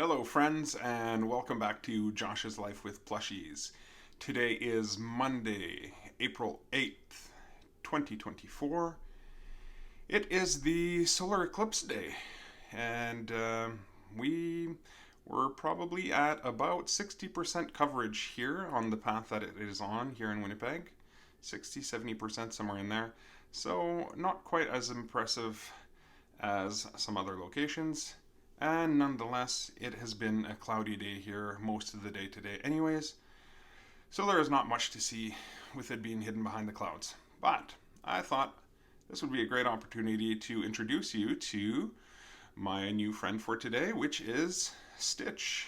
Hello friends and welcome back to Josh's Life with Plushies. Today is Monday, April 8th, 2024. It is the solar eclipse day and we were probably at about 60% coverage here on the path that it is on here in Winnipeg. 60-70% somewhere in there. So not quite as impressive as some other locations. And nonetheless, it has been a cloudy day here most of the day today anyways. So there is not much to see with it being hidden behind the clouds. But I thought this would be a great opportunity to introduce you to my new friend for today, which is Stitch,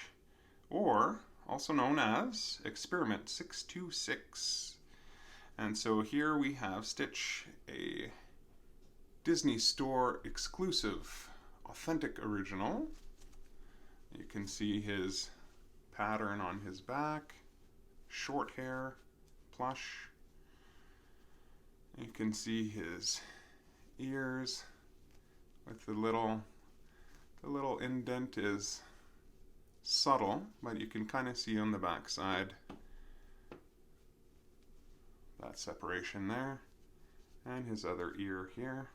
or also known as Experiment 626. And so here we have Stitch, a Disney Store exclusive authentic original. You can see his pattern on his back, short hair, plush. You can see his ears with the little indent is subtle, but you can kind of see on the back side that separation there, and his other ear here.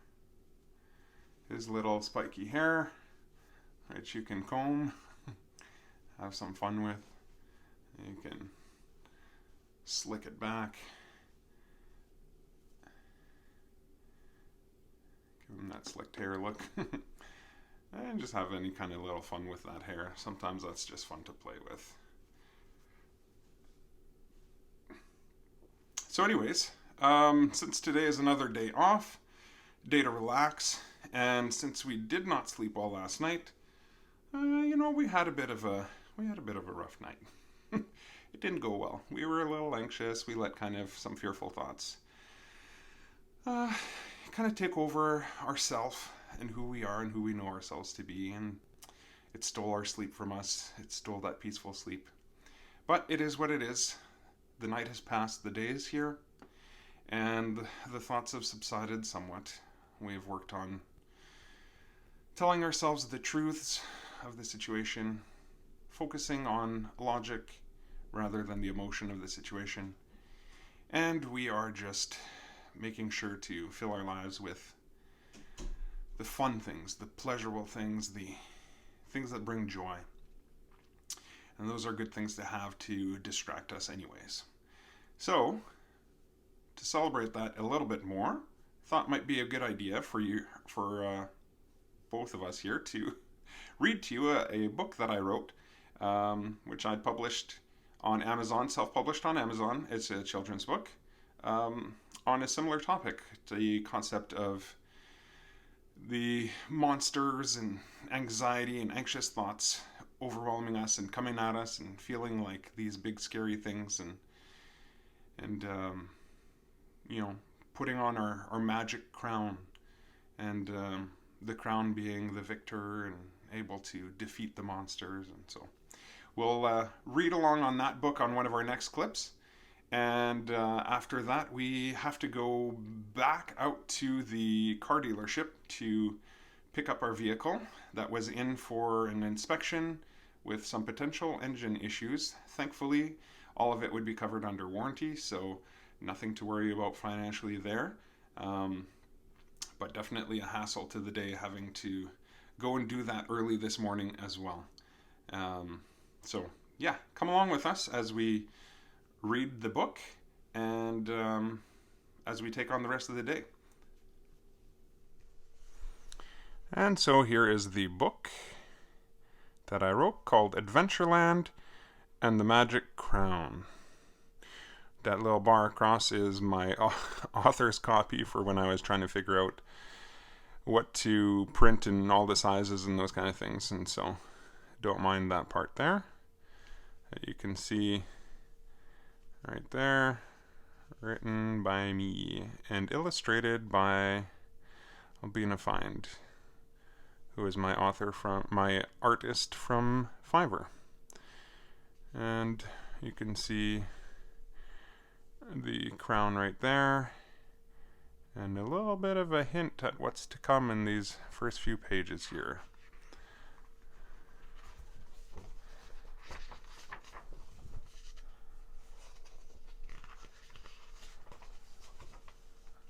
His little spiky hair, which you can comb, have some fun with. You can slick it back, give him that slicked hair look, and just have any kind of little fun with that hair. Sometimes that's just fun to play with. So anyways, since today is another day off, day to relax, and since we did not sleep well last night, we had a bit of a rough night. It didn't go well. We were a little anxious. We let kind of some fearful thoughts kind of take over ourselves and who we are and who we know ourselves to be, and it stole our sleep from us. It stole that peaceful sleep. But it is what it is. The night has passed, the day is here, and the thoughts have subsided somewhat. We've worked on telling ourselves the truths of the situation, focusing on logic rather than the emotion of the situation, and we are just making sure to fill our lives with the fun things, the pleasurable things, the things that bring joy. And those are good things to have to distract us anyways. So, to celebrate that a little bit more, thought might be a good idea for both of us here to read to you a book that I wrote, which I published on Amazon, self-published on Amazon. It's a children's book on a similar topic, the concept of the monsters and anxiety and anxious thoughts overwhelming us and coming at us and feeling like these big scary things, and putting on our magic crown, and the crown being the victor and able to defeat the monsters. And so we'll read along on that book on one of our next clips, and after that we have to go back out to the car dealership to pick up our vehicle that was in for an inspection with some potential engine issues. Thankfully, all of it would be covered under warranty, so nothing to worry about financially there. But definitely a hassle to the day having to go and do that early this morning as well. So yeah, come along with us as we read the book and as we take on the rest of the day. And so here is the book that I wrote called Adventureland and the Magic Crown. That little bar across is my author's copy for when I was trying to figure out what to print and all the sizes and those kind of things. And so don't mind that part there. You can see right there, written by me and illustrated by Albina Find, who is my artist from Fiverr. And you can see the crown right there, and a little bit of a hint at what's to come in these first few pages here.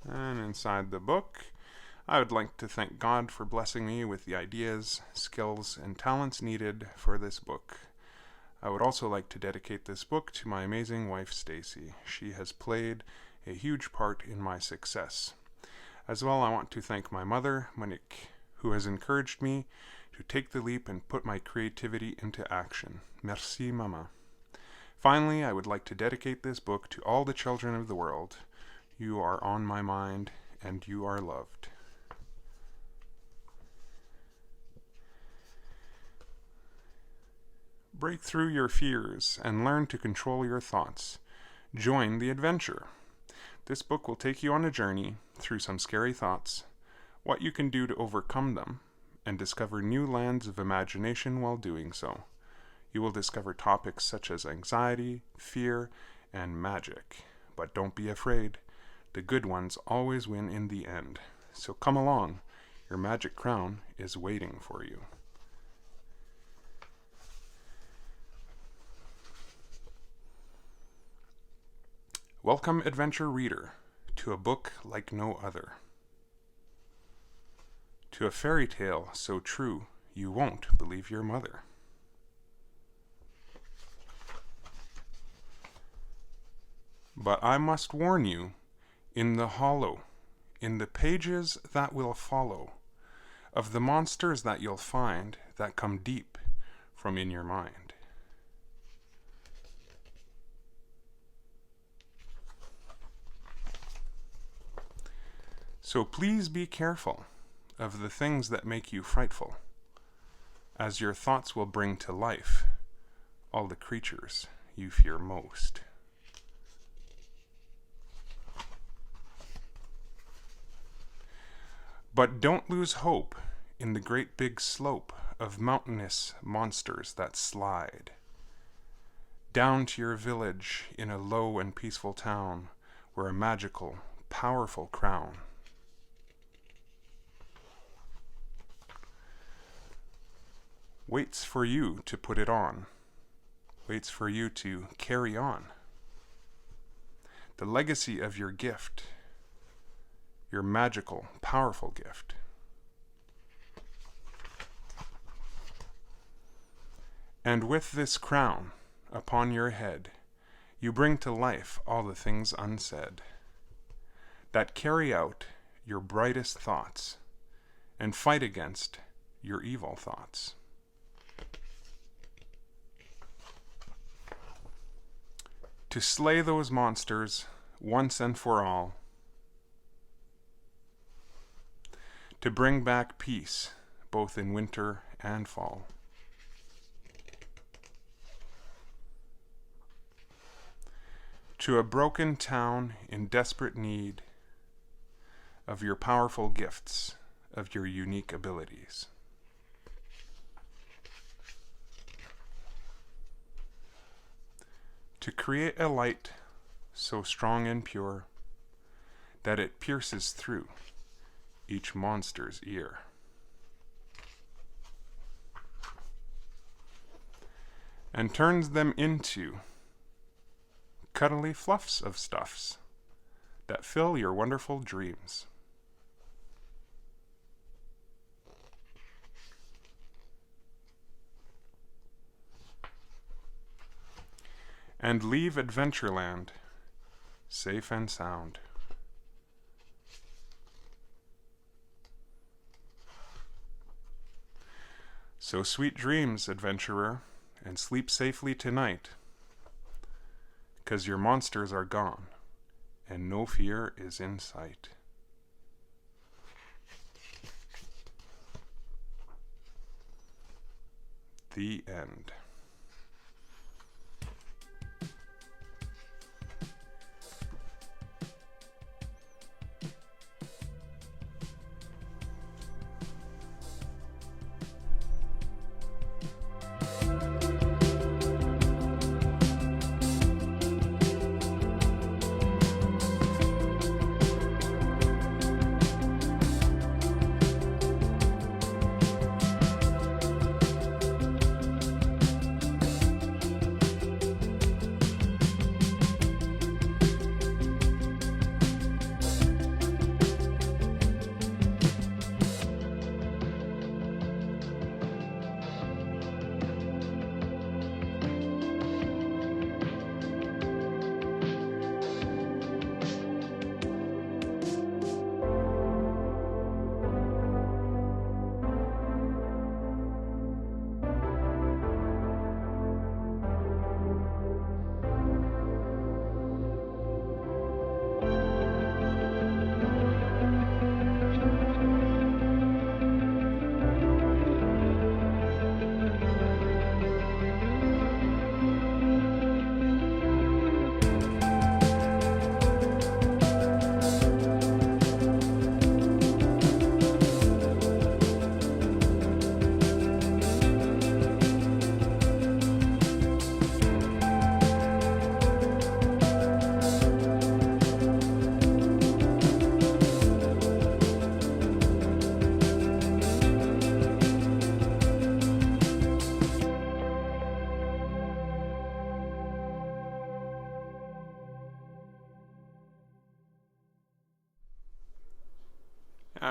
And inside the book, I would like to thank God for blessing me with the ideas, skills, and talents needed for this book. I would also like to dedicate this book to my amazing wife, Stacy. She has played a huge part in my success. As well, I want to thank my mother, Monique, who has encouraged me to take the leap and put my creativity into action. Merci, Mama. Finally, I would like to dedicate this book to all the children of the world. You are on my mind, and you are loved. Break through your fears and learn to control your thoughts. Join the adventure. This book will take you on a journey through some scary thoughts, what you can do to overcome them, and discover new lands of imagination while doing so. You will discover topics such as anxiety, fear, and magic. But don't be afraid. The good ones always win in the end. So come along. Your magic crown is waiting for you. Welcome, adventure reader, to a book like no other. To a fairy tale so true you won't believe your mother. But I must warn you, in the hollow, in the pages that will follow, of the monsters that you'll find that come deep from in your mind. So please be careful of the things that make you frightful, as your thoughts will bring to life all the creatures you fear most. But don't lose hope in the great big slope of mountainous monsters that slide down to your village in a low and peaceful town where a magical, powerful crown waits for you to put it on, waits for you to carry on. The legacy of your gift, your magical, powerful gift. And with this crown upon your head, you bring to life all the things unsaid that carry out your brightest thoughts and fight against your evil thoughts. To slay those monsters once and for all, to bring back peace both in winter and fall. To a broken town in desperate need of your powerful gifts, of your unique abilities. To create a light so strong and pure that it pierces through each monster's ear. And turns them into cuddly fluffs of stuffs that fill your wonderful dreams. And leave Adventureland safe and sound. So sweet dreams, adventurer, and sleep safely tonight, 'cause your monsters are gone, and no fear is in sight. The end.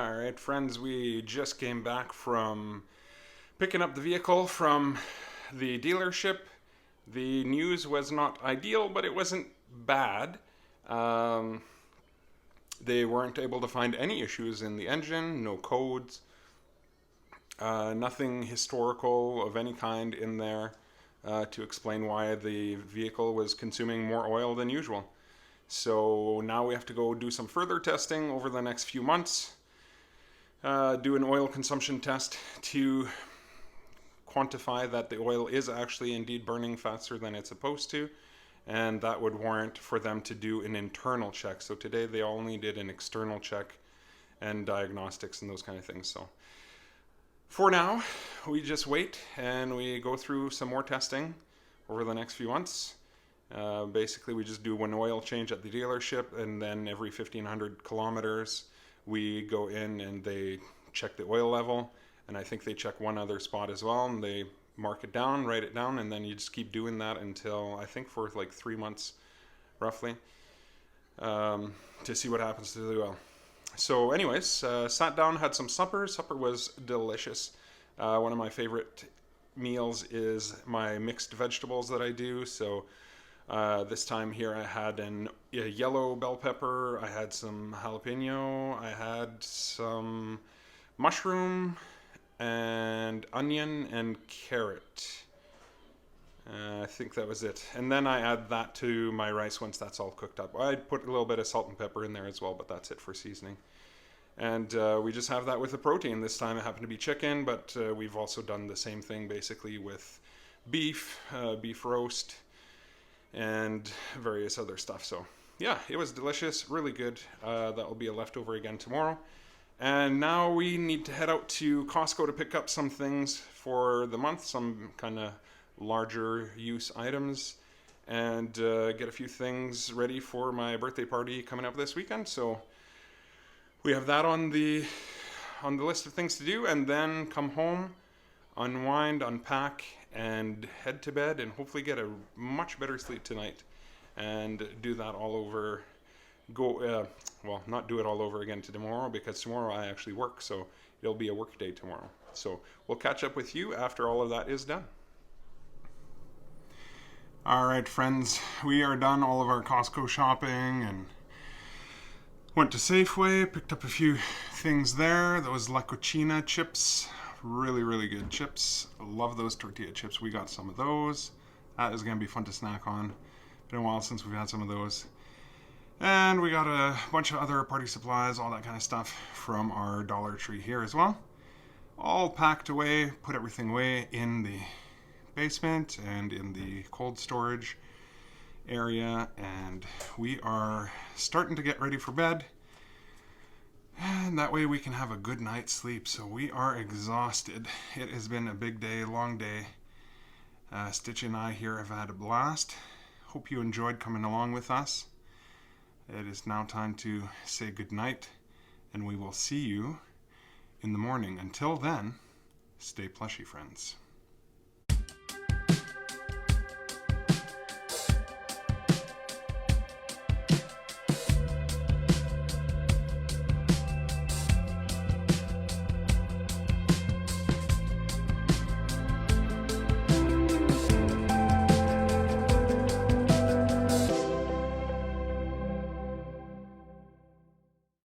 Alright, friends, we just came back from picking up the vehicle from the dealership. The news was not ideal, but it wasn't bad. They weren't able to find any issues in the engine, no codes, nothing historical of any kind in there to explain why the vehicle was consuming more oil than usual. So now we have to go do some further testing over the next few months. Do an oil consumption test to quantify that the oil is actually indeed burning faster than it's supposed to, and that would warrant for them to do an internal check. So today they only did an external check and diagnostics and those kind of things. So for now, we just wait and we go through some more testing over the next few months. Basically, we just do one oil change at the dealership, and then every 1,500 kilometers we go in and they check the oil level, and I think they check one other spot as well, and they mark it down, write it down, and then you just keep doing that until, I think, for like 3 months roughly, to see what happens to the oil. So anyways, sat down, had some supper. Supper was delicious. One of my favorite meals is my mixed vegetables that I do. So this time here I had a yellow bell pepper, I had some jalapeno, I had some mushroom and onion and carrot. I think that was it. And then I add that to my rice once that's all cooked up. I'd put a little bit of salt and pepper in there as well, but that's it for seasoning. And we just have that with the protein. This time it happened to be chicken, but we've also done the same thing basically with beef, beef roast, and various other stuff. So yeah, it was delicious, really good. That will be a leftover again tomorrow. And now we need to head out to Costco to pick up some things for the month, some kind of larger use items, and get a few things ready for my birthday party coming up this weekend. So we have that on the list of things to do, and then come home, unwind, unpack, and head to bed, and hopefully get a much better sleep tonight, and do that all over. Not do it all over again tomorrow, because tomorrow I actually work, so it'll be a work day tomorrow. So we'll catch up with you after all of that is done. All right, friends, we are done all of our Costco shopping and went to Safeway, picked up a few things there. Those La Cucina chips, really, really good chips. I love those tortilla chips. We got some of those. That is going to be fun to snack on. Been a while since we've had some of those. And we got a bunch of other party supplies, all that kind of stuff from our Dollar Tree here as well. All packed away, put everything away in the basement and in the cold storage area, and we are starting to get ready for bed, and that way we can have a good night's sleep. So we are exhausted. It has been a big day, long day. Stitch and I here have had a blast. Hope you enjoyed coming along with us. It is now time to say good night, and we will see you in the morning. Until then, stay plushy, friends.